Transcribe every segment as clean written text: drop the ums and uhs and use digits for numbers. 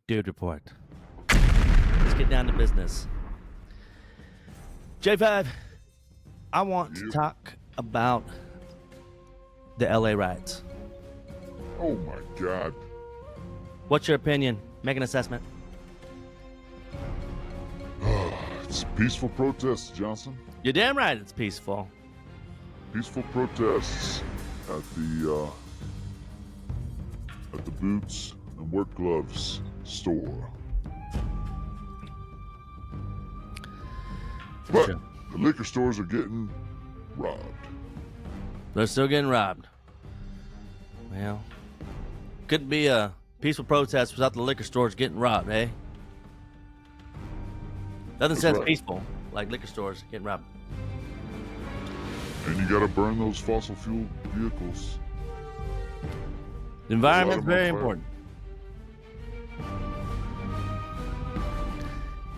Dude report. Let's get down to business. J5, I want to talk about the LA riots. Oh my God. What's your opinion? Make an assessment. It's peaceful protests, Johnson. You're damn right it's peaceful. Peaceful protests at the boots and work gloves store. But Sure. the liquor stores are getting robbed. They're still getting robbed. Well, couldn't be a peaceful protest without the liquor stores getting robbed, eh? Nothing says right. peaceful like liquor stores getting robbed. And you gotta burn those fossil fuel vehicles. The environment's Light 'em on very fire. important.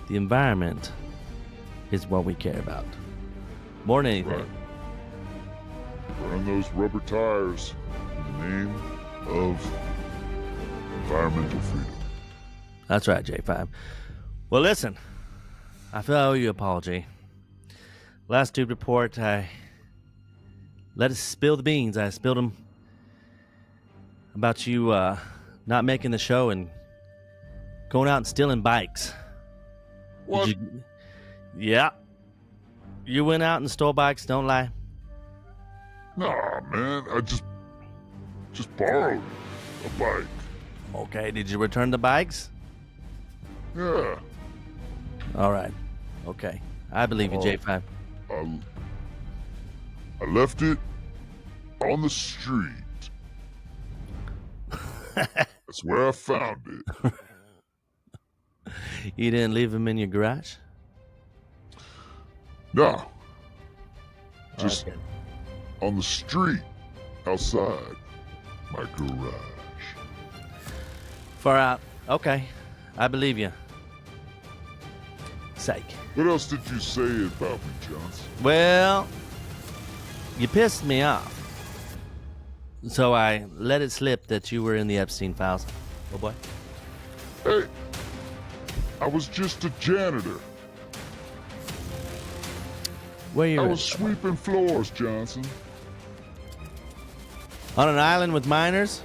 The environment is what we care about. More than anything. Right. Burn those rubber tires in the name of environmental freedom. That's right, J5. Well, listen, I feel I owe you an apology. Last tube report, I let us spill the beans. I spilled them about you not making the show and going out and stealing bikes. What? Yeah. You went out and stole bikes, don't lie. Nah, man. I just borrowed a bike. Okay, did you return the bikes? Yeah. All right. Okay. I believe you, Oh. J5. I left it on the street. That's where I found it. You didn't leave them in your garage? No. Just Okay. on the street outside my garage. Far out. Okay. I believe you. Psych. What else did you say about me, Johnson? Well, you pissed me off. So I let it slip that you were in the Epstein files. Oh boy. Hey, I was just a janitor. Where you I was sweeping floors, Johnson. on an island with miners?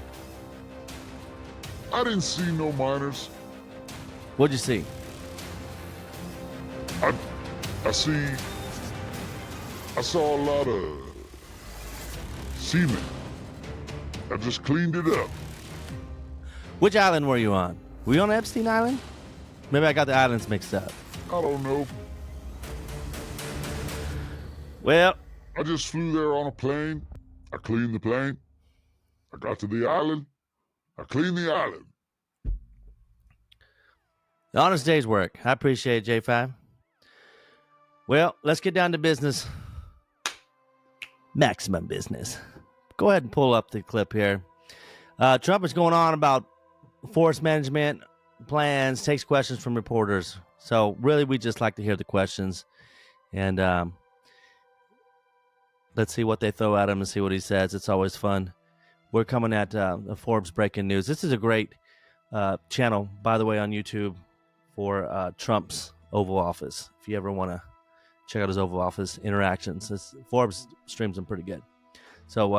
I didn't see no miners. What'd you see? I saw a lot of semen. I just cleaned it up. Which island were you on? Were you on Epstein Island? Maybe I got the islands mixed up. I don't know. Well, I just flew there on a plane. I cleaned the plane. I got to the island. I cleaned the island. the honest day's work. I appreciate it, J5. Well, let's get down to business. Maximum business. Go ahead and pull up the clip here. Trump is going on about forest management plans, takes questions from reporters. So really, we just like to hear the questions. And let's see what they throw at him and see what he says. It's always fun. We're coming at Forbes Breaking News. This is a great channel, by the way, on YouTube for Trump's Oval Office. If you ever want to check out his Oval Office interactions, Forbes streams them pretty good. So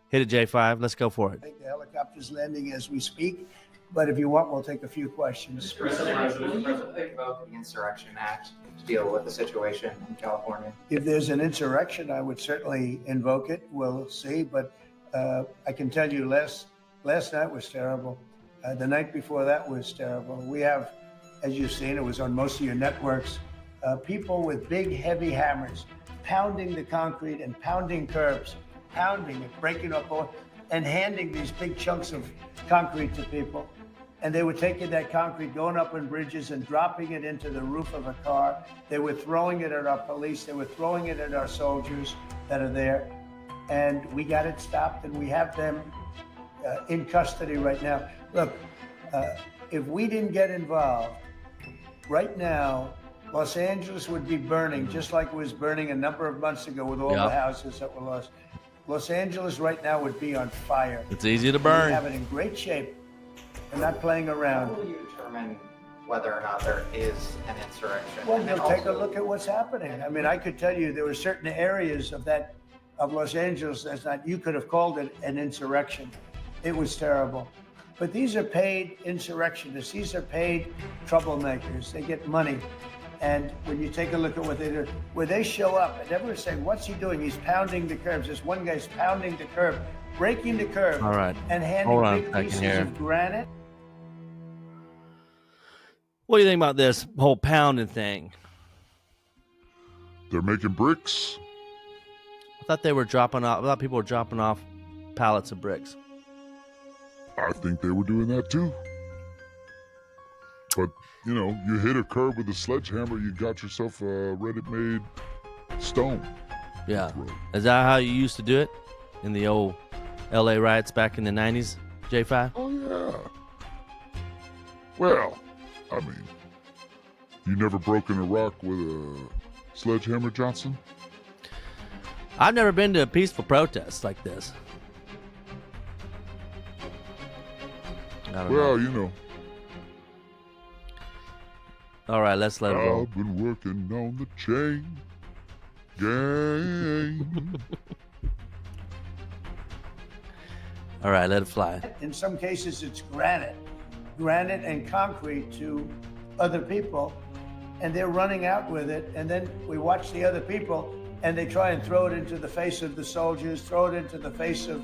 hit it, J5. Let's go for it. I think the helicopter's landing as we speak, but if you want, we'll take a few questions. Mr. President, what do you think about the Insurrection Act to deal with the situation in California? If there's an insurrection, I would certainly invoke it. We'll see, but I can tell you last night was terrible. The night before that was terrible. We have, as you've seen, it was on most of your networks, people with big, heavy hammers pounding the concrete and pounding curbs, pounding it, breaking up, and handing these big chunks of concrete to people. And they were taking that concrete, going up on bridges and dropping it into the roof of a car. They were throwing it at our police. They were throwing it at our soldiers that are there. And we got it stopped, and we have them in custody right now. Look, if we didn't get involved, right now, Los Angeles would be burning, just like it was burning a number of months ago with all the houses that were lost. Los Angeles right now would be on fire. It's easy to We burn. have it in great shape. They're not playing around. How will you determine whether or not there is an insurrection. Well, And then you'll take a also- look at what's happening. I mean, I could tell you there were certain areas of Los Angeles you could have called it an insurrection. It was terrible. But these are paid insurrectionists. These are paid troublemakers. They get money. And when you take a look at what they do, where they show up and everyone's saying, what's he doing? He's pounding the curbs. This one guy's pounding the curb, breaking the curb, All right. and Hold on handing a big second pieces here. of granite. What do you think about this whole pounding thing? They're making bricks. I thought they were dropping off. I thought people were dropping off pallets of bricks. I think they were doing that too. But, you know, you hit a curb with a sledgehammer, you got yourself a ready-made stone. Yeah. Is that how you used to do it in the old LA riots back in the 90s, J5? Oh, yeah. Well, I mean, you never broken a rock with a sledgehammer, Johnson? I've never been to a peaceful protest like this. I don't know. Well, you know, All right, let's let it roll. I've been working on the chain gang. All right, let it fly. In some cases, it's granite and concrete to other people, and they're running out with it. And then we watch the other people, and they try and throw it into the face of the soldiers, throw it into the face of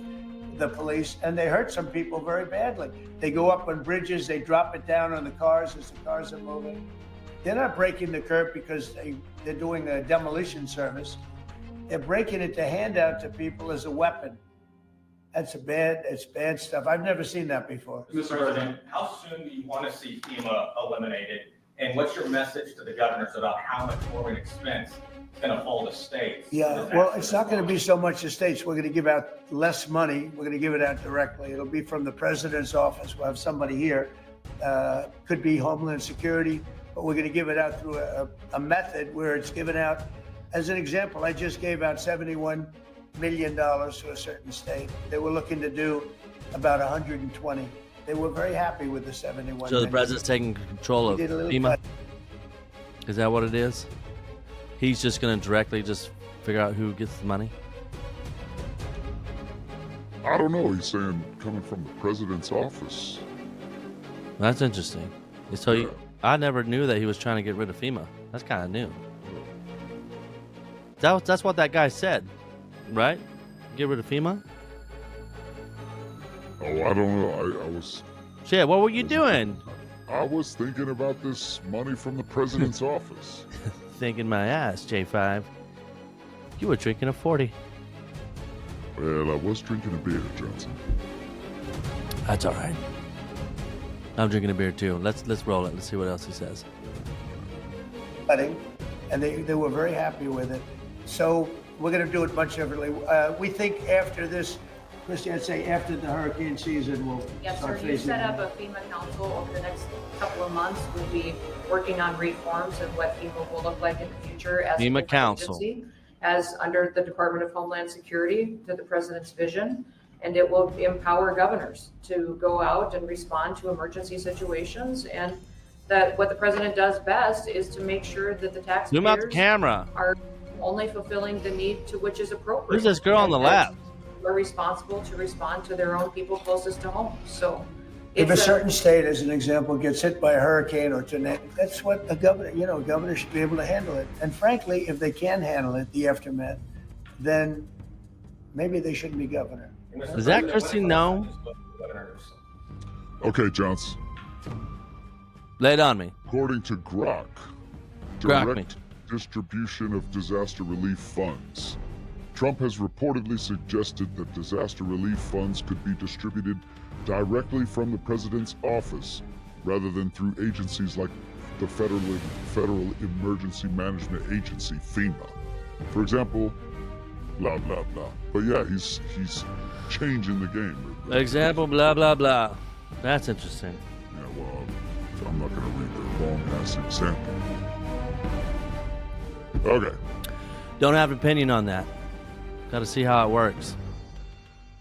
the police, and they hurt some people very badly. They go up on bridges, they drop it down on the cars as the cars are moving. They're not breaking the curb because they're doing a demolition service. They're breaking it to hand out to people as a weapon. It's bad stuff. I've never seen that before. Mr. President, how soon do you want to see FEMA eliminated? And what's your message to the governors about how much more of an expense is going to fall to states? Yeah, well, it's not going to be so much the states. We're going to give out less money. We're going to give it out directly. It'll be from the president's office. We'll have somebody here. Could be Homeland Security, but we're going to give it out through a method where it's given out. As an example, I just gave out $71 million to a certain state. They were looking to do about 120. They were very happy with the 71 So the million. president's taking control of He did a little FEMA? cut. Is that what it is? He's just going to directly just figure out who gets the money? I don't know. He's saying coming from the president's office. That's interesting. So I never knew that he was trying to get rid of FEMA. That's kind of new. That's what that guy said, right? Get rid of FEMA? Oh, I don't know. I was Shit, what were you doing? I was thinking about this money from the president's office. Thinking my ass, J5. You were drinking a 40. Well, I was drinking a beer, Johnson. That's all right. I'm drinking a beer too. Let's roll it. Let's see what else he says. Cutting, and they were very happy with it. So we're going to do it much differently. We think after this, Christy, I'd say after the hurricane season, we'll Yes, start sir. You phasing set in. up a FEMA council over the next couple of months. We'll be working on reforms of what FEMA will look like in the future as FEMA an council. agency, as under the Department of Homeland Security to the president's vision. And it will empower governors to go out and respond to emergency situations. And that what the president does best is to make sure that the Zoom out the taxpayers camera. are only fulfilling the need to which is appropriate. Who's this girl on the And that left? Are responsible to respond to their own people closest to home. So If a it's certain state, as an example, gets hit by a hurricane or tornado, that's what a governor, a governor should be able to handle it. And frankly, if they can handle it, the aftermath, then maybe they shouldn't be governor. Is that Christine Nome? Okay, Johnson. Lay it on me. According to Grok, Grok me. direct distribution of disaster relief funds. Trump has reportedly suggested that disaster relief funds could be distributed directly from the president's office rather than through agencies like the Federal Emergency Management Agency, FEMA. For example, blah, blah, blah. But yeah, he's changing the game. Example, blah, blah, blah. That's interesting. Yeah, well, I'm not going to read the long-ass example. Okay. Don't have an opinion on that. Got to see how it works.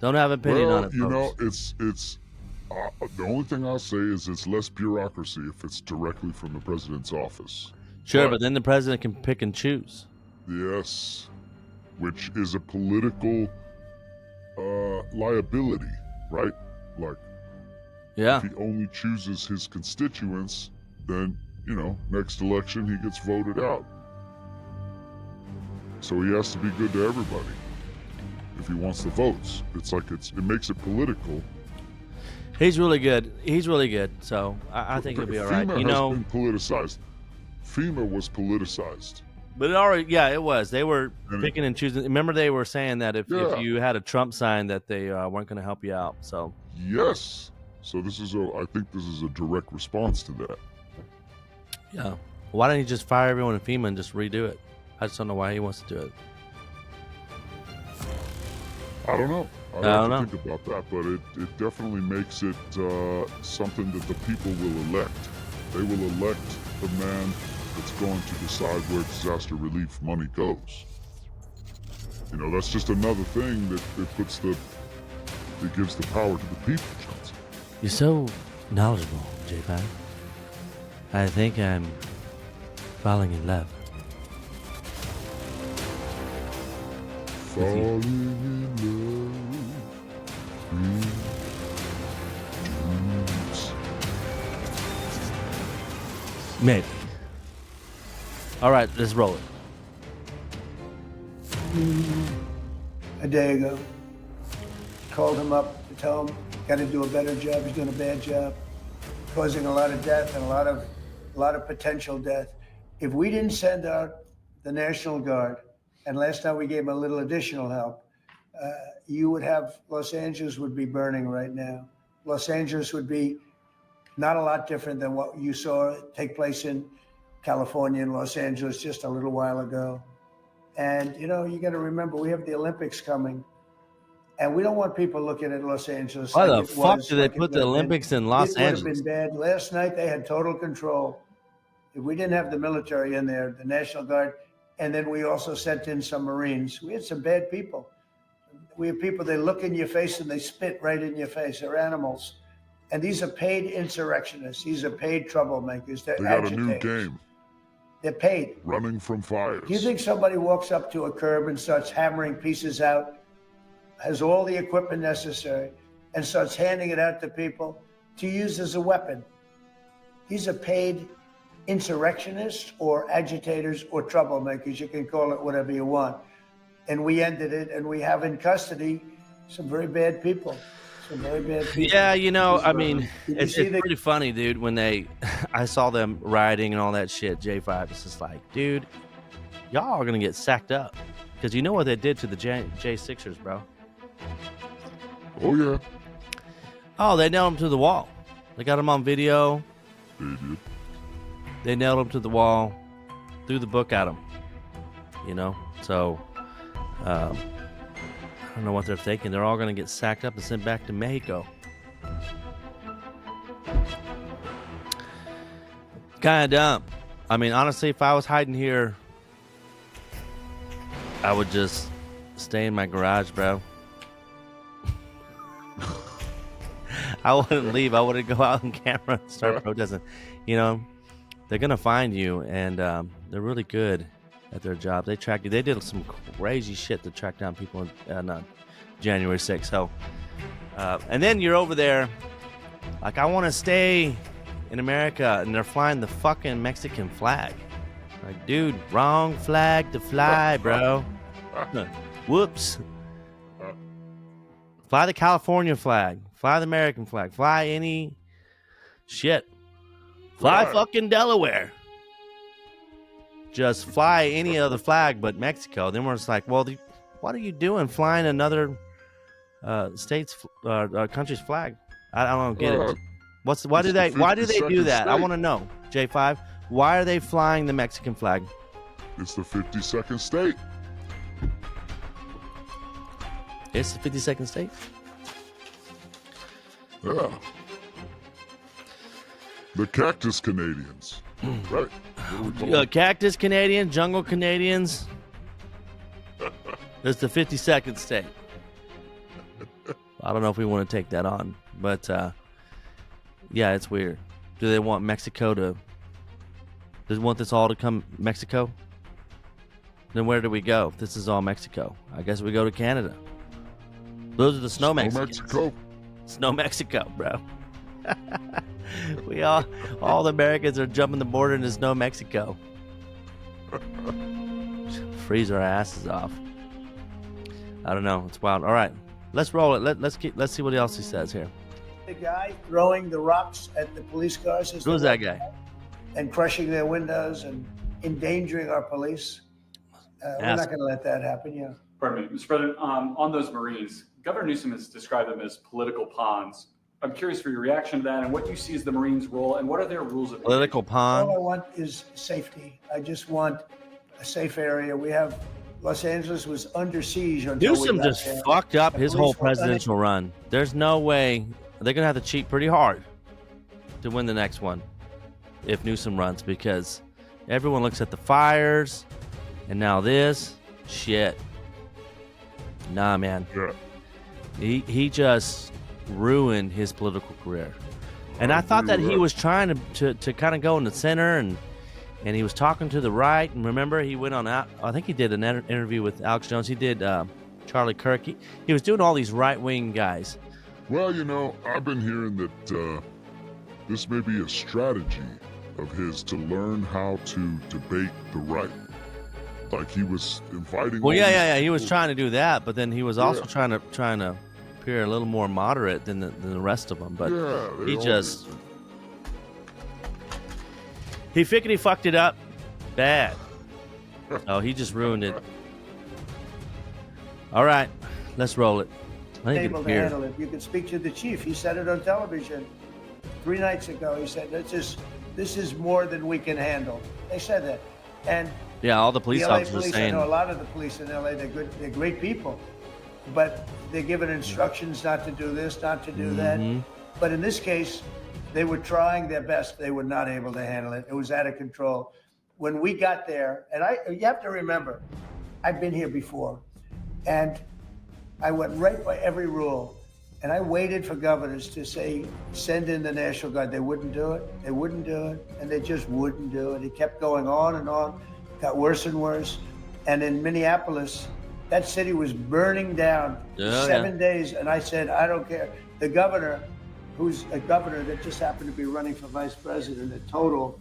Don't have an opinion on it, you know, folks. it's The only thing I'll say is it's less bureaucracy if it's directly from the president's office. Sure, but then the president can pick and choose. Yes, which is a political liability, right? Like, Yeah. if he only chooses his constituents, then, next election he gets voted out. So he has to be good to everybody if he wants the votes. It makes it political. He's really good. He's really good. So I think he'll be all right. FEMA has been politicized. FEMA was politicized. But it was. They were picking and choosing. Remember, they were saying that if you had a Trump sign, that they weren't going to help you out. So yes. So I think this is a direct response to that. Yeah. Why don't you just fire everyone in FEMA and just redo it? I just don't know why he wants to do it. I don't know. I don't have to think about that, but it definitely makes it something that the people will elect. They will elect the man that's going to decide where disaster relief money goes. That's just another thing that gives the power to the people, Johnson. You're so knowledgeable, J5. I think I'm falling in love. Falling in love with dreams. Maybe. All right, let's roll it. A day ago, called him up to tell him, got to do a better job. He's doing a bad job, causing a lot of death and a lot of potential death. If we didn't send out the National Guard, and last night we gave him a little additional help, you would have, Los Angeles would be burning right now. Los Angeles would be not a lot different than what you saw take place in California and Los Angeles just a little while ago. And, you got to remember, we have the Olympics coming. And we don't want people looking at Los Angeles. Why the fuck do they put the Olympics in Los Angeles? It would have been bad. Last night they had total control. If we didn't have the military in there, the National Guard, and then we also sent in some Marines, we had some bad people. We have people, they look in your face and they spit right in your face. They're animals. And these are paid insurrectionists. These are paid troublemakers. They're They got agitators. a new game. They're paid. Running from fires. Do you think somebody walks up to a curb and starts hammering pieces out, has all the equipment necessary, and starts handing it out to people to use as a weapon? These are paid insurrectionists or agitators or troublemakers. You can call it whatever you want. And we ended it, and we have in custody some very bad people. Some very bad people. Yeah, it's pretty funny, dude, when I saw them rioting and all that shit, J5, it's just like, dude, y'all are going to get sacked up. Because you know what they did to the J6ers, bro? Oh, yeah. Oh, they nailed them to the wall. They got them on video. They did. They nailed them to the wall, threw the book at them. So I don't know what they're thinking. They're all going to get sacked up and sent back to Mexico. Kind of dumb. Honestly, if I was hiding here, I would just stay in my garage, bro. I wouldn't leave. I wouldn't go out on camera and start protesting. They're going to find you, and they're really good at their job. They track you. They did some crazy shit to track down people on January 6th. So, and then you're over there, like, I want to stay in America, and they're flying the fucking Mexican flag. Like, dude, wrong flag to fly, bro. Whoops. Fly the California flag. Fly the American flag. Fly any shit. Fly fucking Delaware. Just fly any other flag but Mexico. Then we're just like, well, what are you doing flying another country's flag? I don't get it. Why do they do that? I want to know, J5. Why are they flying the Mexican flag? It's the 52nd state. It's the 52nd state? Yeah. The Cactus Canadians. Right. Cactus Canadians, Jungle Canadians. It's the 52nd state. I don't know if we want to take that on, but Yeah, it's weird. Do they want Mexico to? Do they want this all to come Mexico? Then where do we go? If this is all Mexico, I guess we go to Canada. Those are the snow Mexicans. Mexico. Snow Mexico, bro. We all the Americans are jumping the border into snow Mexico. Freeze our asses off. I don't know. It's wild. All right, let's roll it. Let's see what else he says here. The guy throwing the rocks at the police cars. Who's that guy? And crushing their windows and endangering our police. We're not going to let that happen. Yeah. Pardon me, Mr. President. On those Marines, Governor Newsom has described them as political pawns. I'm curious for your reaction to that and what you see as the Marines' role and what are their rules of political pawn? All I want is safety. I just want a safe area. We have Los Angeles was under siege until Newsom just fucked up his whole presidential run. There's no way. They're going to have to cheat pretty hard to win the next one if Newsom runs, because everyone looks at the fires and now this shit. Nah, man. Yeah. He just ruined his political career. And I thought that he was trying to kind of go in the center, and he was talking to the right. And remember, he went on out. I think he did an interview with Alex Jones. He did Charlie Kirk. He was doing all these right-wing guys. Well, you know, I've been hearing that this may be a strategy of his to learn how to debate the right. Like he was inviting. Well, yeah. He was trying to do that, but then he was also trying to appear a little more moderate than the rest of them. But he fickety fucked it up bad. Oh, he just ruined it. All right, let's roll it. Able to handle it. You can speak to the chief. He said it on television 3 nights ago. He said, "This is more than we can handle." They said that, and yeah, all the police officers police, saying. I know a lot of the police in LA. They're good. They're great people, but they're given instructions not to do this, not to do that. But in this case, they were trying their best. They were not able to handle it. It was out of control. When we got there, and you have to remember, I've been here before, and I went right by every rule, and I waited for governors to say, send in the National Guard. They wouldn't do it. They wouldn't do it, and they just wouldn't do it. It kept going on and on, got worse and worse. And in Minneapolis, that city was burning down 7 days, and I said, I don't care. The governor, who's a governor that just happened to be running for vice president, a total,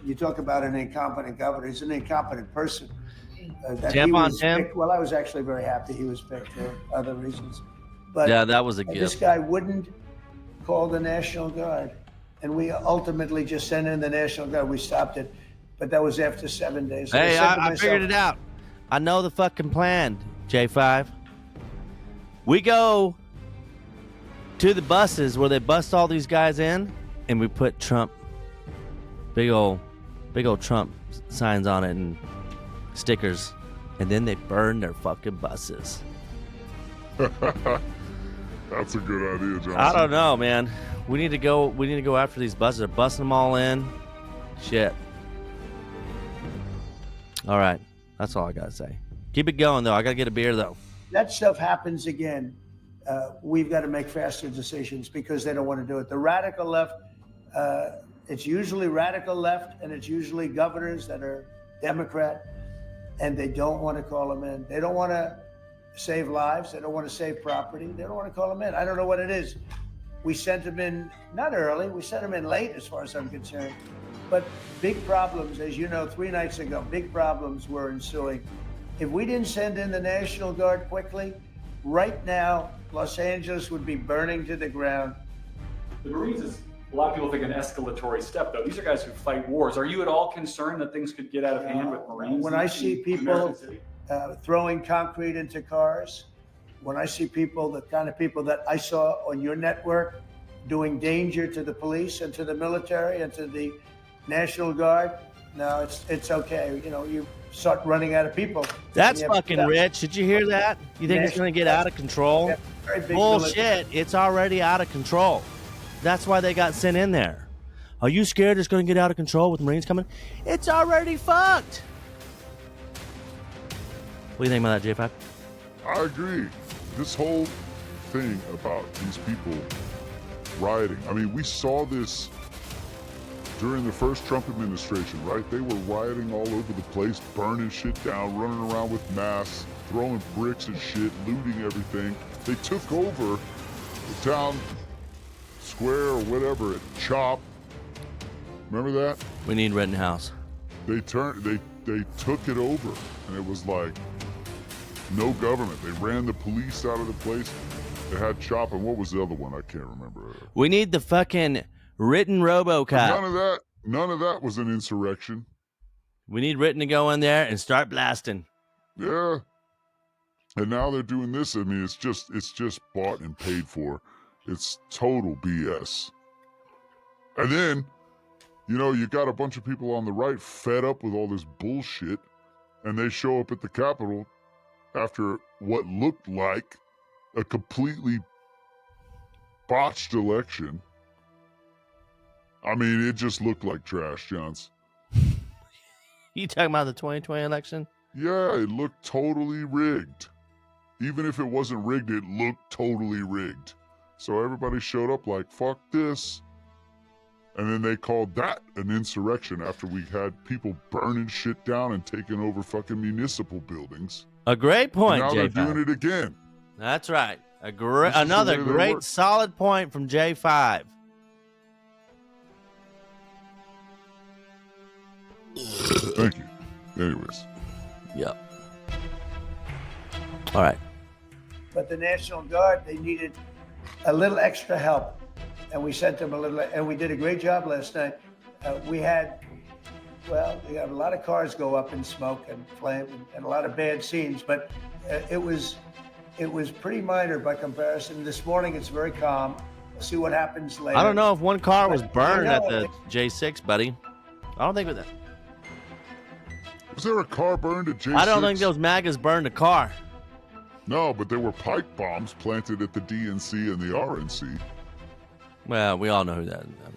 you talk about an incompetent governor, he's an incompetent person. Well, I was actually very happy he was picked for other reasons. But yeah, that was a gift. This guy wouldn't call the National Guard. And we ultimately just sent in the National Guard. We stopped it. But that was after 7 days. So hey, I figured it out. I know the fucking plan, J5. We go to the buses where they bust all these guys in, and we put Trump, big old Trump signs on it and stickers, and then they burn their fucking buses. That's a good idea, Johnson. I don't know, man. We need to go after these buses. They're busting them all in. Shit. All right. That's all I got to say. Keep it going, though. I got to get a beer, though. That stuff happens again. We've got to make faster decisions because they don't want to do it. The radical left, it's usually radical left, and it's usually governors that are Democrat, and they don't want to call them in. They don't want to save lives. They don't want to save property. They don't want to call them in. I don't know what it is. We sent them in, not early. We sent them in late, as far as I'm concerned. But big problems, as you know, 3 nights ago, big problems were ensuing. If we didn't send in the National Guard quickly, right now, Los Angeles would be burning to the ground. The Marines is, a lot of people think, an escalatory step, though. These are guys who fight wars. Are you at all concerned that things could get out of hand with Marines? When I see people throwing concrete into cars, when I see people, the kind of people that I saw on your network doing danger to the police and to the military and to the National Guard, no, it's okay. You know, you start running out of people. That's fucking rich. Did you hear that? You think it's going to get out of control? Bullshit. It's already out of control. That's why they got sent in there. Are you scared it's going to get out of control with the Marines coming? It's already fucked. What do you think about that, J5? I agree. This whole thing about these people rioting. I mean, we saw this during the first Trump administration, right? They were rioting all over the place, burning shit down, running around with masks, throwing bricks and shit, looting everything. They took over the town square or whatever at Chop. Remember that? We need Rittenhouse. They took it over, and it was like no government. They ran the police out of the place. They had Chop, and what was the other one? I can't remember. We need the fucking written RoboCop. None of that was an insurrection. We need Ritten to go in there and start blasting. Yeah. And now they're doing this. I mean, it's just bought and paid for. It's total BS. And then, you know, you got a bunch of people on the right fed up with all this bullshit, and they show up at the Capitol after what looked like a completely botched election. I mean, it just looked like trash, Johns. You talking about the 2020 election? Yeah, it looked totally rigged. Even if it wasn't rigged, it looked totally rigged. So everybody showed up like, fuck this. And then they called that an insurrection after we had people burning shit down and taking over fucking municipal buildings. A great point, And now J5. they're doing it again. That's right. This is Another the way they great work. solid point from J5. Thank you. Anyways. Yep. All right. But the National Guard, they needed a little extra help. And we sent them a little, and we did a great job last night. We had a lot of cars go up in smoke and flame and a lot of bad scenes, but it was pretty minor by comparison. This morning, it's very calm. We'll see what happens later. I don't know if one car was But, burned you know, at the J6, buddy. I don't think it was that. Was there a car burned at J6? I don't think those MAGAs burned a car. No, but there were pipe bombs planted at the DNC and the RNC. Well, we all know who that is. I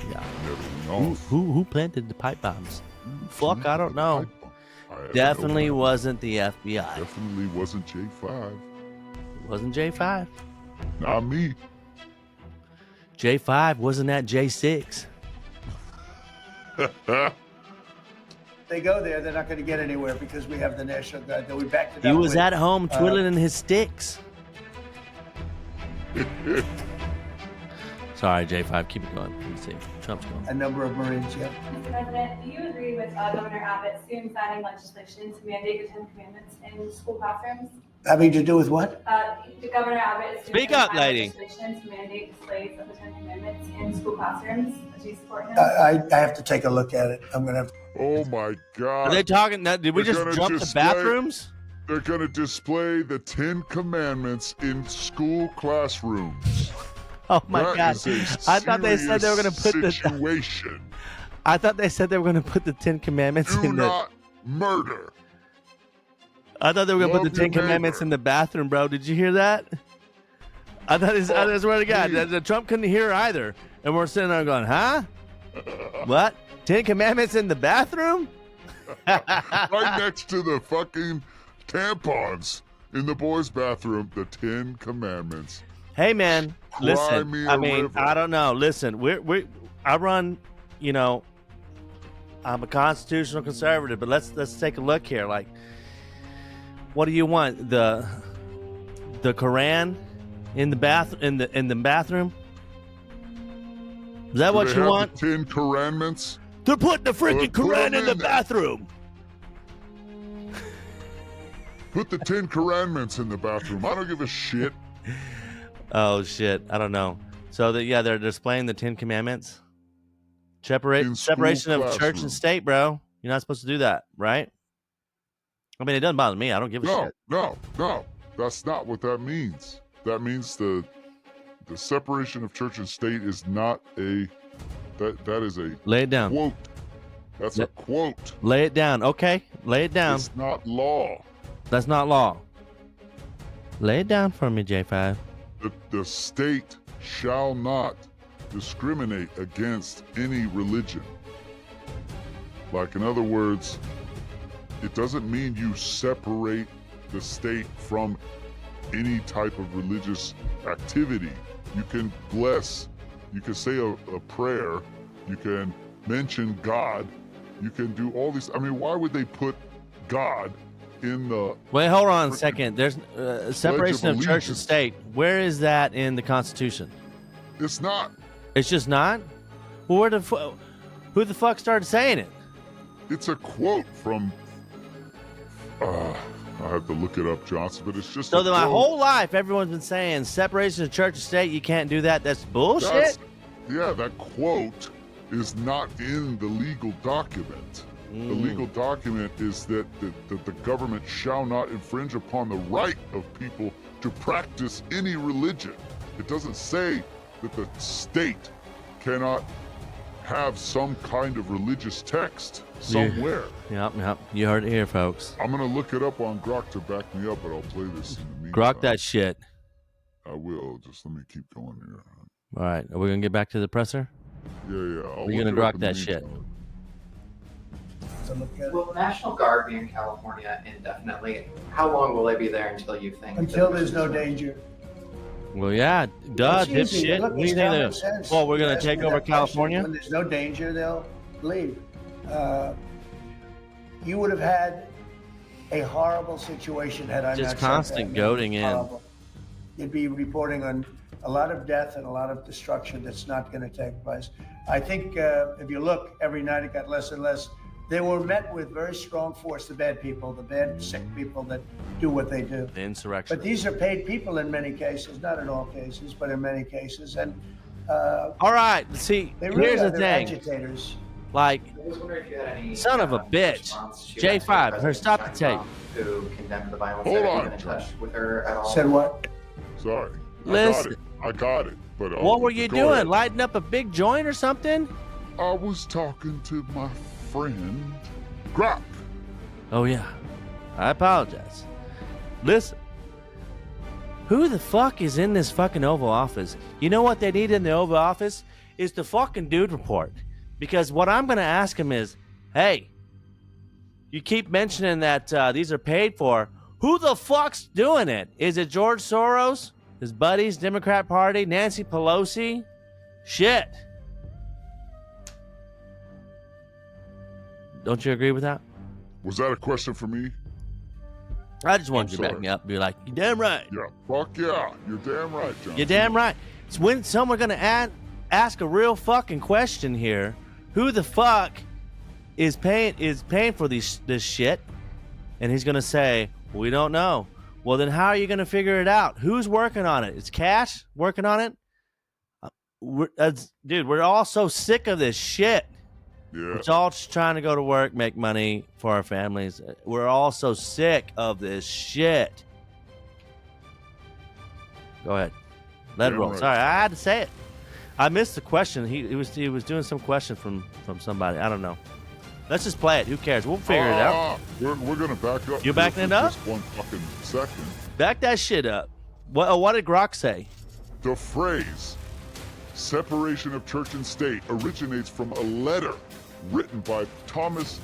mean, yeah. Never knows. Who planted the pipe bombs? Fuck, I don't know. Definitely wasn't the FBI. Definitely wasn't J5. It wasn't J5. Not me. J5 wasn't at J6. They go there, they're not going to get anywhere because we have the National Guard. They'll be back to He was at home twiddling his sticks. Sorry, J5, keep it going. Let's see. Trump's going. a number of Marines, yeah. Mr. President, do you agree with Governor Abbott soon signing legislation to mandate the 10 Commandments in school classrooms? Having to do with what? Governor Abbott is soon Speak gonna up, sign lady. legislation to mandate displays of the 10 Commandments in school classrooms. Do you support him? I have to take a look at it. I'm going to have to. Oh my God. Are they talking? Did we They're just gonna jump to display- bathrooms? They're going to display the 10 Commandments in school classrooms. Oh my That God! is a I thought they said they were going to put the. situation. I thought they said they were going to put the 10 Commandments Do in the. not murder. I thought they were going to put Love the 10 your Commandments neighbor. in the bathroom, bro. Did you hear that? I swear to God, please. the Trump couldn't hear either, and we're sitting there going, "Huh? What? 10 Commandments in the bathroom?" Right next to the fucking tampons in the boys' bathroom, the 10 Commandments. Hey man, listen. Cry me I a mean, river. I don't know. Listen, I run. You know, I'm a constitutional conservative, but let's take a look here. Like, what do you want? The Quran in the bathroom? Is that Do what they you have want? The 10 Commandments. They're putting the freaking Put 'em Quran in in the there. bathroom. Put the 10 Commandments in the bathroom. I don't give a shit. Oh shit! I don't know. So they're displaying the 10 Commandments. In school Separation of church classroom. and state, bro. You're not supposed to do that, right? I mean, it doesn't bother me. I don't give a shit. No. That's not what that means. That means the separation of church and state is not that is a Lay it down. quote. That's a quote. Lay it down. Okay, lay it down. It's not law. That's not law. Lay it down for me, J5. The state shall not discriminate against any religion. Like, in other words, it doesn't mean you separate the state from any type of religious activity. You can bless. You can say a prayer. You can mention God. You can do all these. I mean, why would they put God in the... Wait, hold on a second. There's separation of church and Allegiance? state. Where is that in the Constitution? It's not. It's just not? Well, who the fuck started saying it? It's a quote from... I have to look it up, Johnson, but it's just So a that my quote. whole life, everyone's been saying separation of church and state, you can't do that. That's bullshit. Yeah, that quote is not in the legal document. The legal document is that the government shall not infringe upon the right of people to practice any religion. It doesn't say that the state cannot have some kind of religious text somewhere. Yep. You heard it here, folks. I'm going to look it up on Grok to back me up, but I'll play this in the meantime. Grok that shit. I will. Just let me keep going here. All right. Are we going to get back to the presser? Yeah. We're going to Grok that shit. To look at it. Will National Guard be in California indefinitely? How long will they be there until you think? Until that there's no this is- danger. Well, yeah. Duh, It's easy. dipshit. Look, What do you it's think common of? sense. Well, we're going Ask to me take that over question. California? When there's no danger, they'll leave. You would have had a horrible situation had I Just not said constant that. goading in. Horrible. You'd be reporting on a lot of death and a lot of destruction that's not going to take place. I think if you look, every night it got less and less. They were met with very strong force, the bad people, the bad, sick people that do what they do. The insurrection. But these are paid people in many cases, not in all cases, but in many cases. And All right. See, they really here's are, the they're thing. agitators. Like, I was wondering if you had any Son of a bitch. response to J5, President her stop the Trump, tape. Who condemned the violence. Hold Have you on, been in John. touch with her at all? Said what? Sorry. Listen. I got it. But what were you go doing? ahead. Lighting up a big joint or something? I was talking to my friend Grok. Oh, yeah. I apologize. Listen. Who the fuck is in this fucking Oval Office? You know what they need in the Oval Office? Is the fucking dude report. Because what I'm going to ask him is, hey, you keep mentioning that these are paid for. Who the fuck's doing it? Is it George Soros? His buddies, Democrat Party, Nancy Pelosi? Shit. Don't you agree with that? Was that a question for me? I just wanted I'm you to back sorry. me up and be like, you damn right. Yeah. Fuck yeah. You're damn right, John. You're damn right. It's when someone's going to ask a real fucking question here. Who the fuck is paying for this shit? And he's going to say, we don't know. Well, then how are you going to figure it out? Who's working on it? Is Cash working on it? Dude, we're all so sick of this shit. Yeah. It's all just trying to go to work, make money for our families. We're all so sick of this shit. Go ahead. Let it Yeah, roll. right. Sorry, I had to say it. I missed the question. He was doing some question from somebody. I don't know. Let's just play it. Who cares? We'll figure it out. We're going to back up. You here backing for it up? Just one fucking second. Back that shit up. What did Grok say? The phrase separation of church and state originates from a letter written by Thomas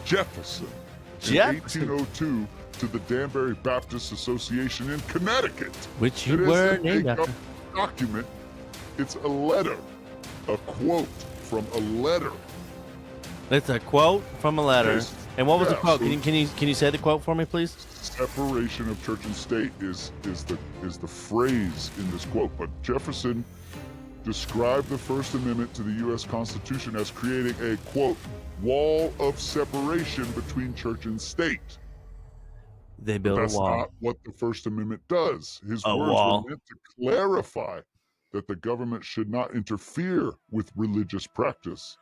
Jefferson in Jefferson. 1802 to the Danbury Baptist Association in Connecticut. Which It you is were a named make-up after. document. It's a letter, a quote from a letter. It's a quote from a letter. Yes. And what was the Yeah, quote? so- Can you say the quote for me, please? Separation of church and state is the phrase in this quote. But Jefferson described the First Amendment to the U.S. Constitution as creating a, quote, wall of separation between church and state. They But built a that's wall. not what the First Amendment does. His A words wall. were meant to clarify that the government should not interfere with religious practice,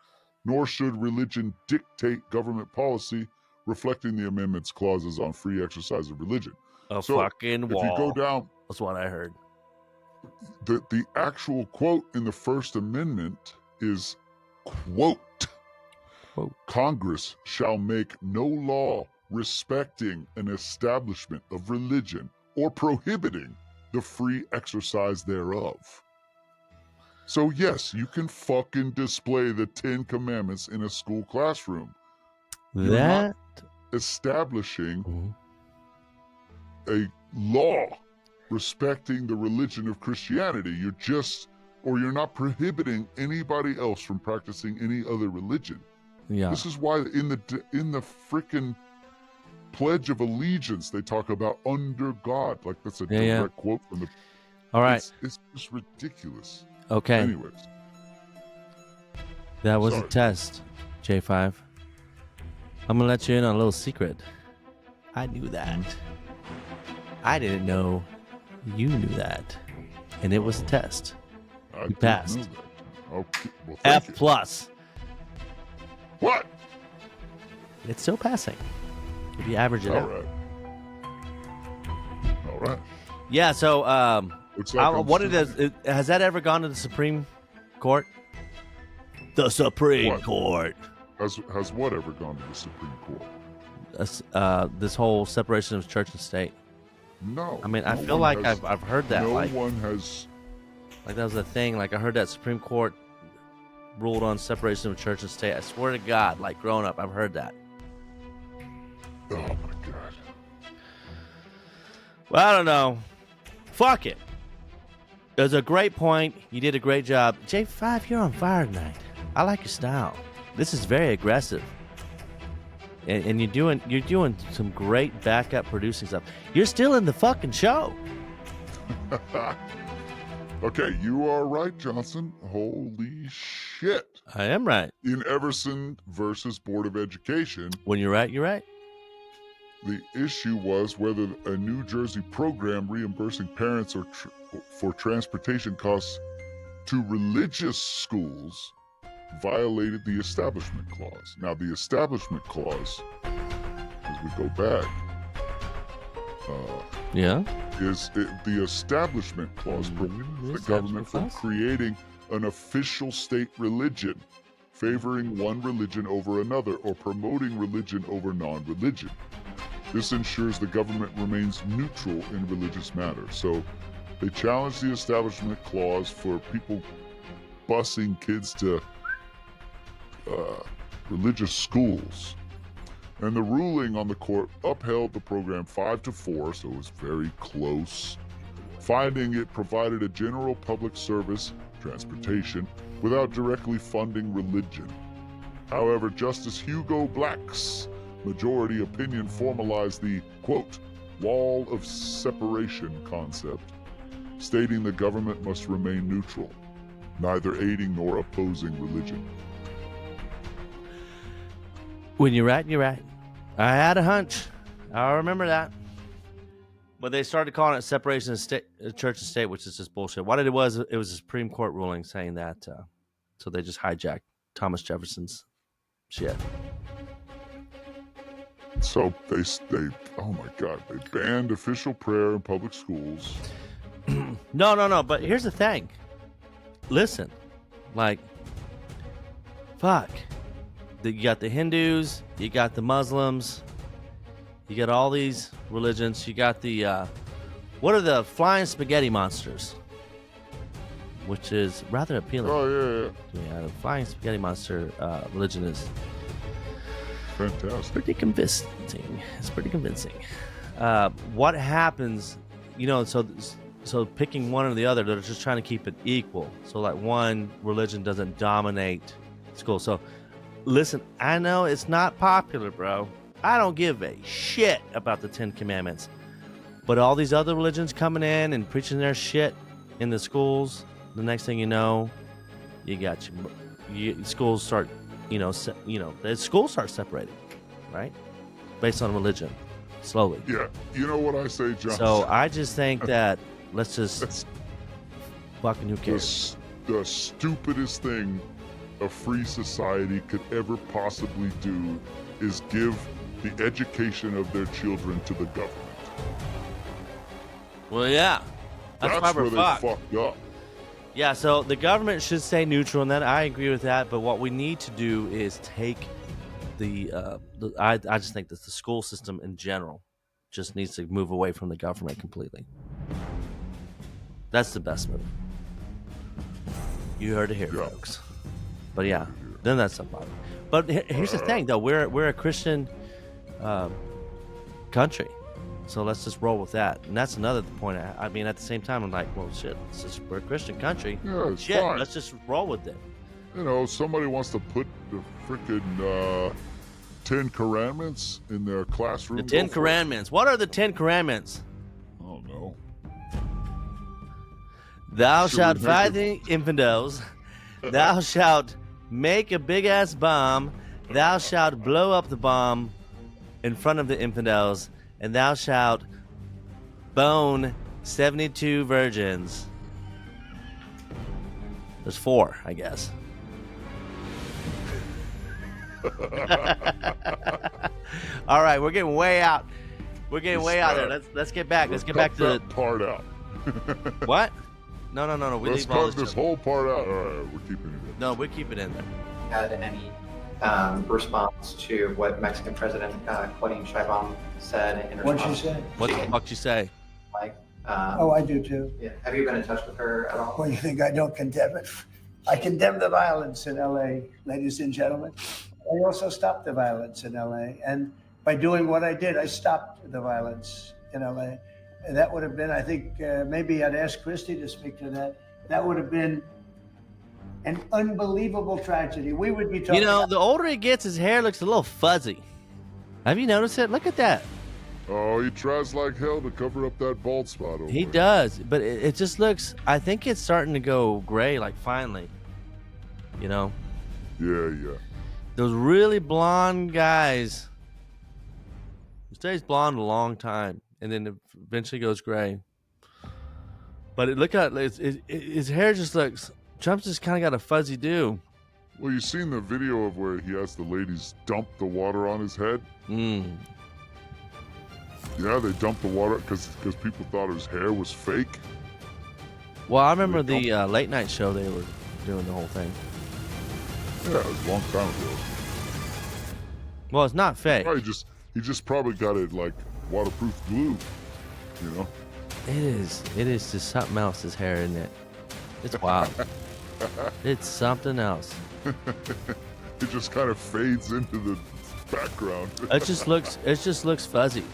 nor should religion dictate government policy, reflecting the amendment's clauses on free exercise of religion. A So, fucking If wall. you go down, That's what I heard. the actual quote in the First Amendment is, quote, Quote. Congress shall make no law respecting an establishment of religion or prohibiting the free exercise thereof. So yes, you can fucking display the 10 Commandments in a school classroom, You're That establishing Mhm. a law respecting the religion of Christianity. You're not prohibiting anybody else from practicing any other religion. Yeah. This is why in the frickin' Pledge of Allegiance they talk about under God. Like that's a direct quote from the. All right. It's just ridiculous. Okay. Anyways. That was a test, J5. I'm gonna let you in on a little secret. I knew that. I didn't know you knew that, and it was a test. You passed. Know that. Okay. Well, F thank you. plus. What? It's still passing if you average it All out. right. All right. Yeah. So, Looks like has that ever gone to the Supreme Court? The Supreme What? Court. Has what ever gone to the Supreme Court? This whole separation of church and state. No. I mean, I no feel one like has- I've heard that. No like one has. that was a thing. Like I heard that Supreme Court ruled on separation of church and state. I swear to God, like growing up, I've heard that. Oh my God. Well, I don't know. Fuck it. It was a great point. You did a great job. J5, you're on fire tonight. I like your style. This is very aggressive. And you're doing some great backup producing stuff. You're still in the fucking show. Okay, you are right, Johnson. Holy shit. I am right. In Everson versus Board of Education, When you're right, you're right. the issue was whether a New Jersey program reimbursing parents for transportation costs to religious schools violated the Establishment Clause. Now, the Establishment Clause, as we go back, Yeah. the Establishment Clause prohibits the government from creating an official state religion, favoring one religion over another, or promoting religion over non-religion. This ensures the government remains neutral in religious matters. So they challenged the Establishment Clause for people busing kids to religious schools. And the ruling on the court upheld the program 5-4, so it was very close, finding it provided a general public service, transportation, without directly funding religion. However, Justice Hugo Black's majority opinion formalized the, quote, wall of separation concept, stating the government must remain neutral, neither aiding nor opposing religion. When you're right, you're right. I had a hunch. I remember that. But they started calling it separation of state, church and state, which is just bullshit. What it was a Supreme Court ruling saying that. So they just hijacked Thomas Jefferson's shit. So they oh my God, they banned official prayer in public schools. No. But here's the thing. Listen, like, fuck. You got the Hindus, you got the Muslims, you got all these religions. You got the, what are the flying spaghetti monsters? Which is rather appealing. Oh, yeah. Yeah, the flying spaghetti monster religion is Fantastic. pretty convincing. It's pretty convincing. What happens, so picking one or the other, they're just trying to keep it equal. So like one religion doesn't dominate school. So listen, I know it's not popular, bro. I don't give a shit about the 10 Commandments. But all these other religions coming in and preaching their shit in the schools, the next thing you know, you got schools start, the schools start separating, right? Based on religion, slowly. Yeah, you know what I say, John? So I just think that let's just fucking who cares? The stupidest thing a free society could ever possibly do is give the education of their children to the government. Well, yeah. That's why where we're they fucked. fucked up. Yeah, so the government should stay neutral, and I agree with that. But what we need to do is take I just think that the school system in general just needs to move away from the government completely. That's the best move. You heard it here, folks. But yeah, then that's somebody. But here's the thing, though: we're a Christian country, So let's just roll with that. And that's another point. I mean, at the same time, I'm like, well, shit, we're a Christian country. Yeah, it's Shit, fine. let's just roll with it. You know, somebody wants to put the freaking 10 Commandments in their classroom. The 10 Commandments. What are the 10 Commandments? I don't know. Thou Should shalt we make fight the infidels. Thou shalt make a big ass bomb. Thou shalt blow up the bomb in front of the infidels. And thou shalt bone 72 virgins. There's 4, I guess. All right, we're getting way out. We're getting way out there. Let's get back. Let's get back to that part out. What? No. We Let's leave all cut this whole part out. All right, we're keeping it in. No, we keep it in there. Had any response to what Mexican President Claudia Sheinbaum said in What'd response? she say? What the fuck you say? Like, Oh, I do too. yeah. Have you been in touch with her at all? Well, you think I don't condemn it? I condemn the violence in LA, ladies and gentlemen. I also stopped the violence in LA. And by doing what I did, I stopped the violence in LA. And that would have been, I think, maybe I'd ask Christy to speak to that. That would have been an unbelievable tragedy. We would be talking. You know, the older he gets, his hair looks a little fuzzy. Have you noticed it? Look at that. Oh, he tries like hell to cover up that bald spot over He there. does, but it just looks, I think it's starting to go gray, like finally. You know? Yeah. Those really blonde guys. He stays blonde a long time, and then it eventually goes gray. But look at his hair just looks, Trump's just kind of got a fuzzy do. Well, you seen the video of where he has the ladies dump the water on his head? Yeah, they dumped the water because people thought his hair was fake. Well, I remember the late night show, they were doing the whole thing. Yeah, it was a long time ago. Well, it's not fake. Probably he just probably got it like waterproof glue, you know? It is just something else, his hair, isn't it? It's wild. It's something else. It just kind of fades into the background. It just looks fuzzy.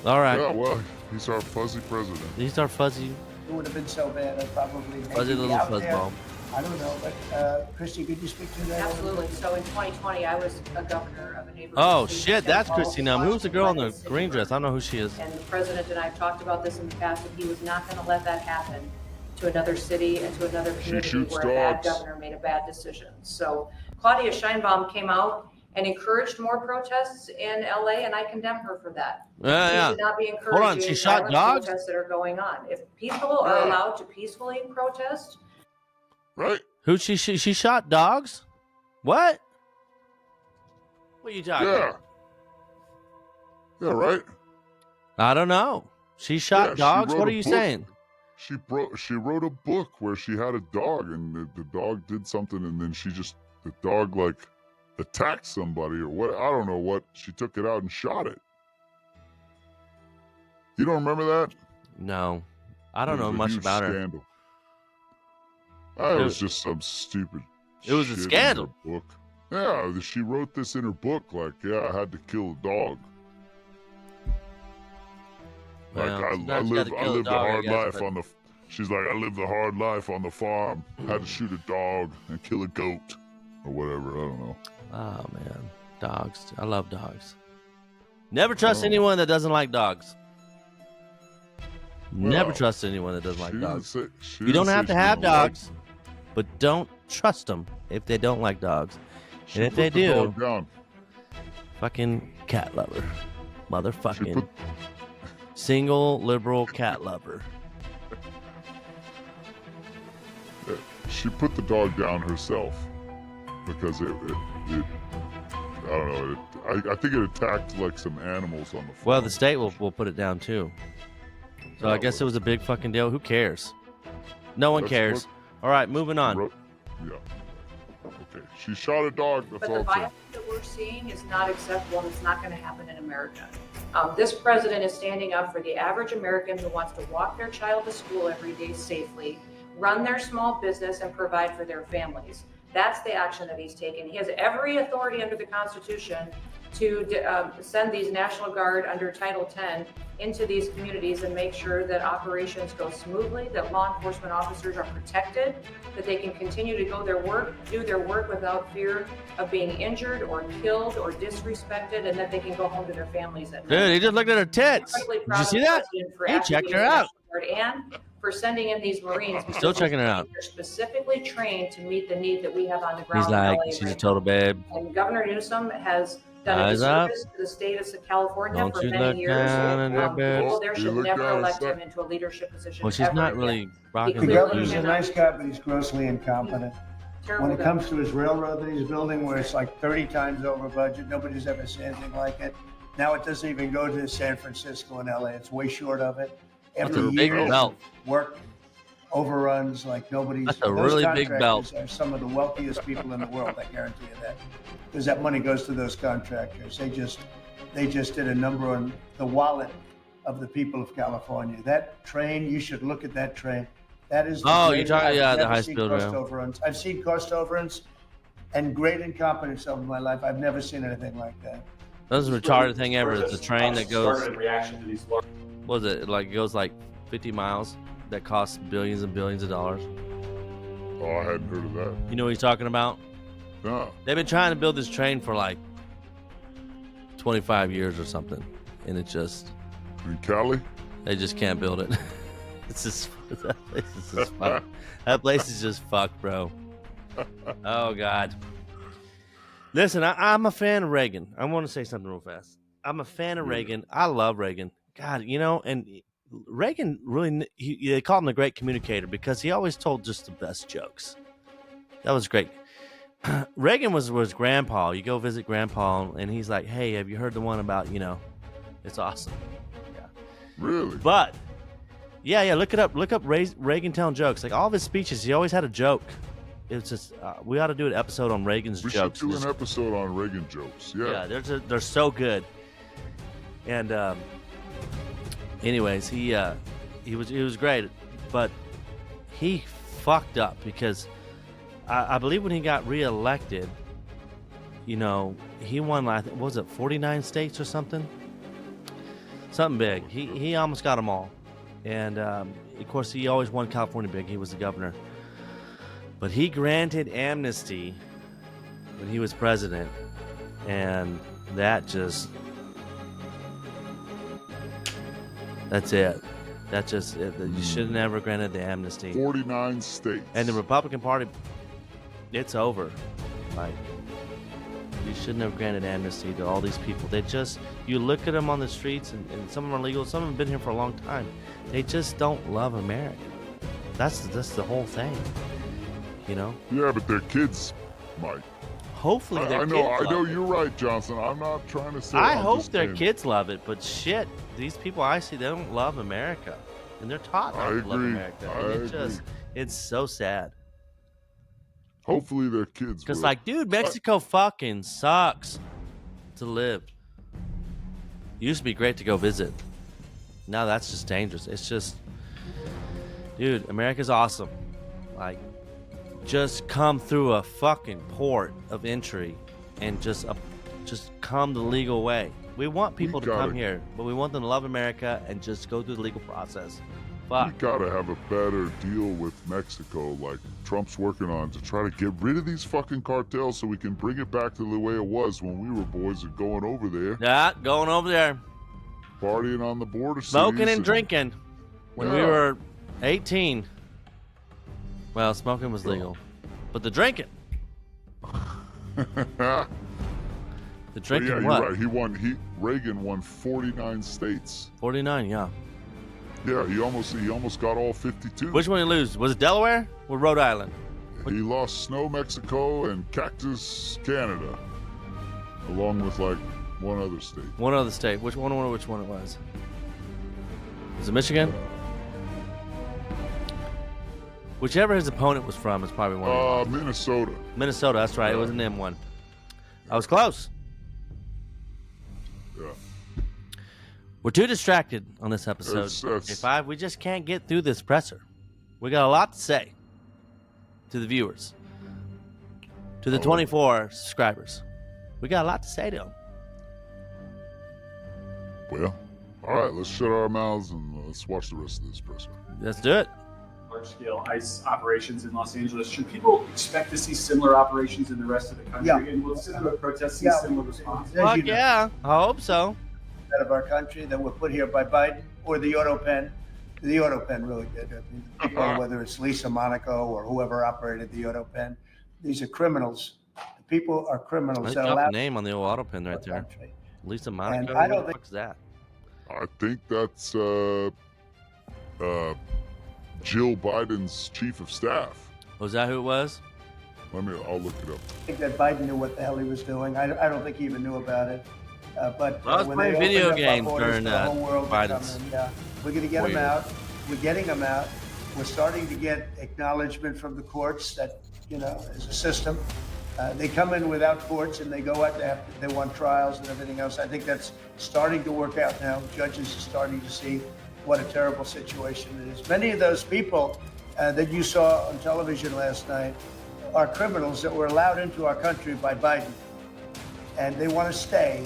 All right. Yeah, well, he's our fuzzy president. These are fuzzy, It would have been so bad. I'd probably fuzzy maybe be little out there. fuzzball. I don't know, but Christy, could you speak to that? Absolutely. So in 2020, I was a governor of a neighborhood. Oh city shit, that's called Christy Num. Who's the girl in the Washington green City. dress? I don't know who she is. And the president and I have talked about this in the past, and he was not going to let that happen to another city and to another community shoots where a bad dogs. governor made a bad decision. So Claudia Sheinbaum came out and encouraged more protests in LA, and I condemn her for that. Yeah. We should not be Hold on, encouraging she shot violent dogs? protests that are going on. If people are allowed to peacefully protest, Right? Who she shot dogs? What? What are you talking Yeah. about? Yeah, right? I don't know. She shot Yeah, she dogs? wrote What a are you book. saying? She wrote a book where she had a dog and the dog did something and then the dog like attacked somebody or what, I don't know what. She took it out and shot it. You don't remember that? No. I don't It was know a much huge about her. scandal. It was just some stupid It was a shit in scandal. her book. Yeah, she wrote this in her book like, yeah, I had to kill a dog. Like Well, I sometimes you gotta kill a lived a dog, I hard guess, life but- on the. She's like, I lived a hard life on the farm. Had to shoot a dog and kill a goat or whatever. I don't know. Oh man, dogs. I love dogs. Never trust Oh. anyone that doesn't like dogs. Never Well, trust anyone that doesn't like She didn't dogs. say- she You didn't don't say have to she have didn't like- dogs, but don't trust them if they don't like dogs. she And if put they the do, dog down. fucking cat lover, She motherfucking put single liberal cat lover. she put the dog down herself because it I don't know. I think it attacked like some animals on the farm. Well, the state will put it down too. So I Yeah, guess it was a big fucking deal. Who cares? No one That's cares. All right, moving on. Yeah. Okay. She shot a dog. That's but all the I'm saying. violence that we're seeing is not acceptable, and it's not going to happen in America. This president is standing up for the average American who wants to walk their child to school every day safely, run their small business, and provide for their families. That's the action that he's taken. He has every authority under the Constitution to send these National Guard under Title 10 into these communities and make sure that operations go smoothly, that law enforcement officers are protected, that they can continue to do their work without fear of being injured or killed or disrespected, and that they can go home to their families at night. Dude, he just looked at her tits. Incredibly Did proud you of see the that? president for He checked activating her the out. National Guard and for sending in these Marines. because Still checking her out. They're specifically trained to meet the need that we have on the ground. He's in like, LA she's a right total babe. now. And Governor Newsom has done a Eyes up. disservice to the state of California Don't for you many look years. down at her boobs. People there You should look never down, elect sir. him into a leadership position. Well, she's ever not again. really rocking The Clearly governor's a cannot. nice guy, but he's grossly incompetent. Terrible When it guy. comes to his railroad that he's building, where it's like 30 times over budget, nobody's ever seen anything like it. Now it doesn't even go to San Francisco and LA. It's way short of it. That's After a big years belt. of work overruns like nobody's. That's a those really big belt. contractors are some of the wealthiest people in the world. I guarantee you that, because that money goes to those contractors. They just did a number on the wallet of the people of California. That train, you should look at that train. That is. Oh, you're greatest- talking- I've yeah, the never high-speed seen cost rail. overruns. I've seen cost overruns and great incompetence over my life. I've never seen anything like that. That's the retarded thing ever. It's a train that goes, Started in reaction to these large what was it? Like, it goes like 50 miles that costs billions and billions of dollars. Oh, I hadn't heard of that. You know what he's talking about? No. They've been trying to build this train for like 25 years or something. And it just, In Cali? they just can't build it. It's just, that place is just fucked. That place is just fucked, bro. Oh, God. Listen, I'm a fan of Reagan. I want to say something real fast. I'm a fan of Reagan. I love Reagan. God, you know, and Reagan really, they call him the great communicator because he always told just the best jokes. That was great. Reagan was grandpa. You go visit grandpa, and he's like, hey, have you heard the one about, you know, it's awesome. Yeah. Really? But, yeah, look it up. Look up Reagan telling jokes. Like all of his speeches, he always had a joke. It's just, we ought to do an episode on Reagan's We jokes. should do an episode on Reagan jokes. Yeah. They're so good. And anyways, he was great, but he fucked up because I believe when he got reelected, you know, he won like, what was it, 49 states or something big. He almost got them all, and of course he always won California big. He was the governor, but he granted amnesty when he was president, and that just. That's it. That's just it. You should have never granted the amnesty. 49 states. And the Republican Party, it's over. Like, you shouldn't have granted amnesty to all these people. They just, you look at them on the streets, and some of them are legal, some of them have been here for a long time. They just don't love America. That's the whole thing. You know? Yeah, but their kids might. Hopefully their I kids know love it. you're right, Johnson. I'm not trying to say. I I'm hope just their saying. kids love it, but shit, these people I see, they don't love America, and they're taught not I to love agree. America. I And agree. it's so sad. Hopefully their kids Because, will. like, dude, Mexico fucking sucks to live. Used to be great to go visit. Now that's just dangerous. It's just, dude, America's awesome. Like, just come through a fucking port of entry and just come the legal way. We want people to come here, but we want them to love America and just go through the legal process. We Fuck. gotta have a better deal with Mexico, like Trump's working on, to try to get rid of these fucking cartels so we can bring it back to the way it was when we were boys and going over there, Yeah, going over there, partying on the border cities. smoking and drinking when we Yeah. were 18. Well, smoking was legal, but the drinking, the drinking yeah, what? you're right. Reagan won 49 states. 49, yeah. Yeah, he almost got all 52. Which one did he lose? Was it Delaware or Rhode Island? He lost Snow, Mexico, and Cactus, Canada, along with like one other state. One other state. Which one? I wonder which one it was. Was it Michigan? Whichever his opponent was from is probably one. Of Minnesota. Minnesota. That's right. It was an M1. I was close. Yeah. We're too distracted on this episode. It's- K5, we just can't get through this presser. We got a lot to say to the viewers. to the 24 subscribers. We got a lot to say to them. Well, all right, let's shut our mouths and let's watch the rest of this presser. Let's do it. Large-scale ICE operations in Los Angeles. Should people expect to see similar operations in the rest of the country? Yeah. And will similar protests see similar response? As you know, Yeah, I hope so. out of our country that were put here by Biden or the auto pen. The auto pen really did. I mean, people, whether it's Lisa Monaco or whoever operated the auto pen, these are criminals. The people are criminals. Let's that drop allow the name on the old auto pen right our there. country. Lisa Monaco. I don't What the think- fuck is that? I think that's Jill Biden's chief of staff. Was that who it was? I'll look it up. I think that Biden knew what the hell he was doing. I don't think he even knew about it. But Well, I was when playing they video opened up our games borders during, for the whole world to come Biden's in, yeah, we're going to get them 4 years. out. We're getting them out. We're starting to get acknowledgement from the courts that, is a system. They come in without courts and they go out. They want trials and everything else. I think that's starting to work out now. Judges are starting to see what a terrible situation it is. Many of those people that you saw on television last night are criminals that were allowed into our country by Biden. And they want to stay.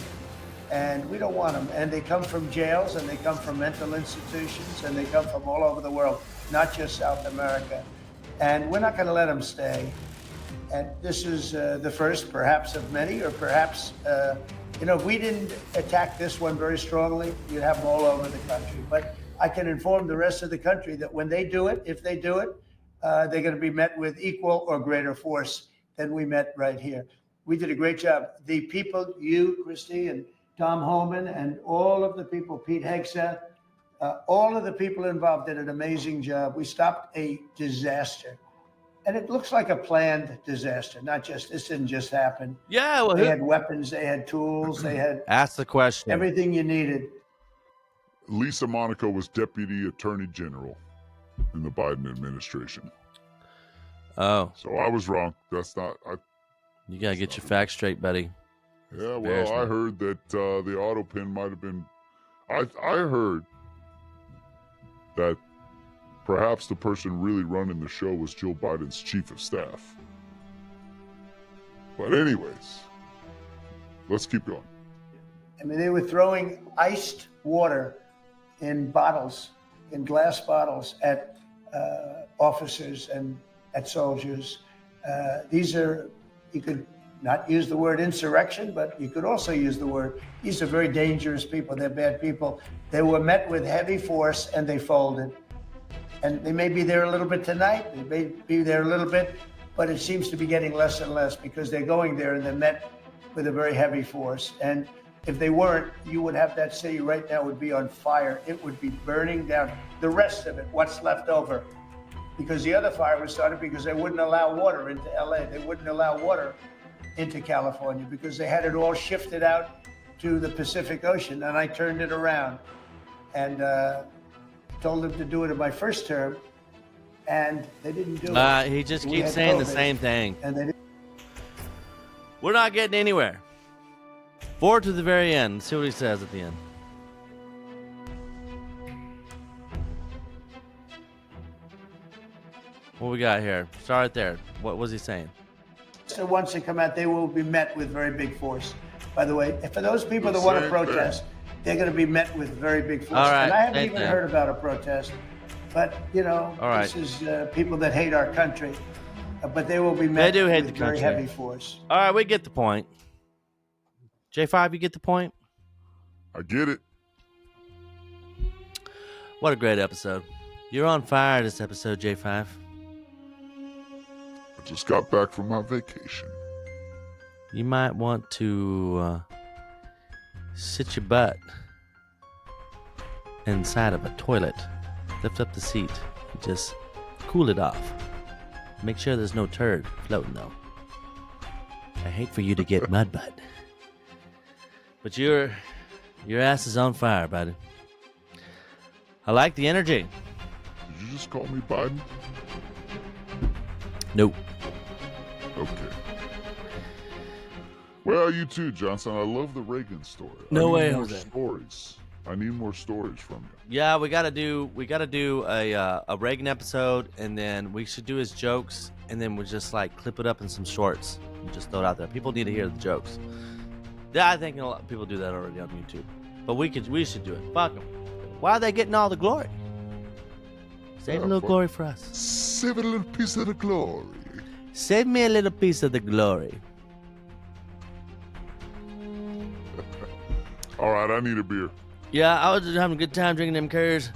And we don't want them. And they come from jails and they come from mental institutions and they come from all over the world, not just South America. And we're not going to let them stay. And this is the first, perhaps, of many, or perhaps, if we didn't attack this one very strongly, you'd have them all over the country. But I can inform the rest of the country that when they do it, if they do it, they're going to be met with equal or greater force than we met right here. We did a great job. The people, you, Christy, and Tom Holman, and all of the people, Pete Hegseth, all of the people involved did an amazing job. We stopped a disaster. And it looks like a planned disaster, this didn't just happen. Yeah, well, They had weapons, they had tools, they had ask the question. everything you needed. Lisa Monaco was Deputy Attorney General in the Biden administration. Oh, So I was wrong. That's not. you gotta get your facts straight, buddy. Yeah, well, I heard that the auto pen might have been. I heard that perhaps the person really running the show was Jill Biden's chief of staff. But anyways, let's keep going. I mean, they were throwing iced water in bottles, in glass bottles, at officers and at soldiers. These are, you could not use the word insurrection, but you could also use the word, these are very dangerous people. They're bad people. They were met with heavy force and they folded. And they may be there a little bit tonight. They may be there a little bit, but it seems to be getting less and less because they're going there and they're met with a very heavy force. And if they weren't, you would have that city right now would be on fire. It would be burning down. The rest of it, what's left over. Because the other fire was started because they wouldn't allow water into LA. They wouldn't allow water into California because they had it all shifted out to the Pacific Ocean. And I turned it around and told them to do it in my first term. And they didn't do it. He just We keeps had saying the COVID, same thing. And they didn't. We're not getting anywhere. Forward to the very end. See what he says at the end. What we got here? Start right there. What was he saying? So once they come out, they will be met with very big force. By the way, for those people that want to protest, they're going to be met with very big force. All right, And I haven't thank even you. heard about a protest. But, All right. this is people that hate our country. But they will be met do hate with the very country. heavy force. All right, we get the point. J5, you get the point? I get it. What a great episode. You're on fire this episode, J5. I just got back from my vacation. You might want to sit your butt inside of a toilet. Lift up the seat and just cool it off. Make sure there's no turd floating though. I hate for you to get mud butt. But your ass is on fire, buddy. I like the energy. Did you just call me Biden? Nope. Okay. Well, you too, Johnson. I love the Reagan story. No way, more Jose. stories. I need more stories from you. Yeah, we gotta do a Reagan episode, and then we should do his jokes, and then we'll just like clip it up in some shorts and just throw it out there. People need to hear the jokes. Yeah, I think a lot of people do that already on YouTube, but we should do it. Fuck them. Why are they getting all the glory? Save a little glory for us. Save a little piece of the glory. Save me a little piece of the glory. All right, I need a beer. Yeah, I was just having a good time drinking them curds.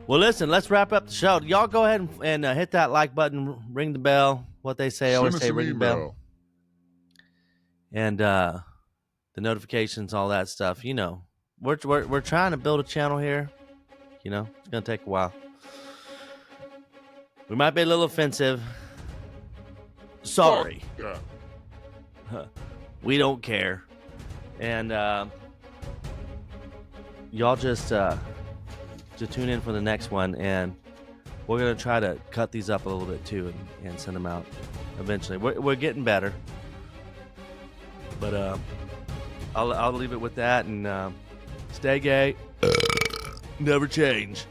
Well, listen, let's wrap up the show. Y'all go ahead and hit that like button, ring the bell. What they say, always say ring the bell. And the notifications, all that stuff. You know, we're trying to build a channel here. You know, it's gonna take a while. We might be a little offensive. Sorry. Oh, yeah. We don't care. And y'all just tune in for the next one, and we're gonna try to cut these up a little bit too, and send them out eventually. We're getting better, but I'll leave it with that, and stay gay, never change.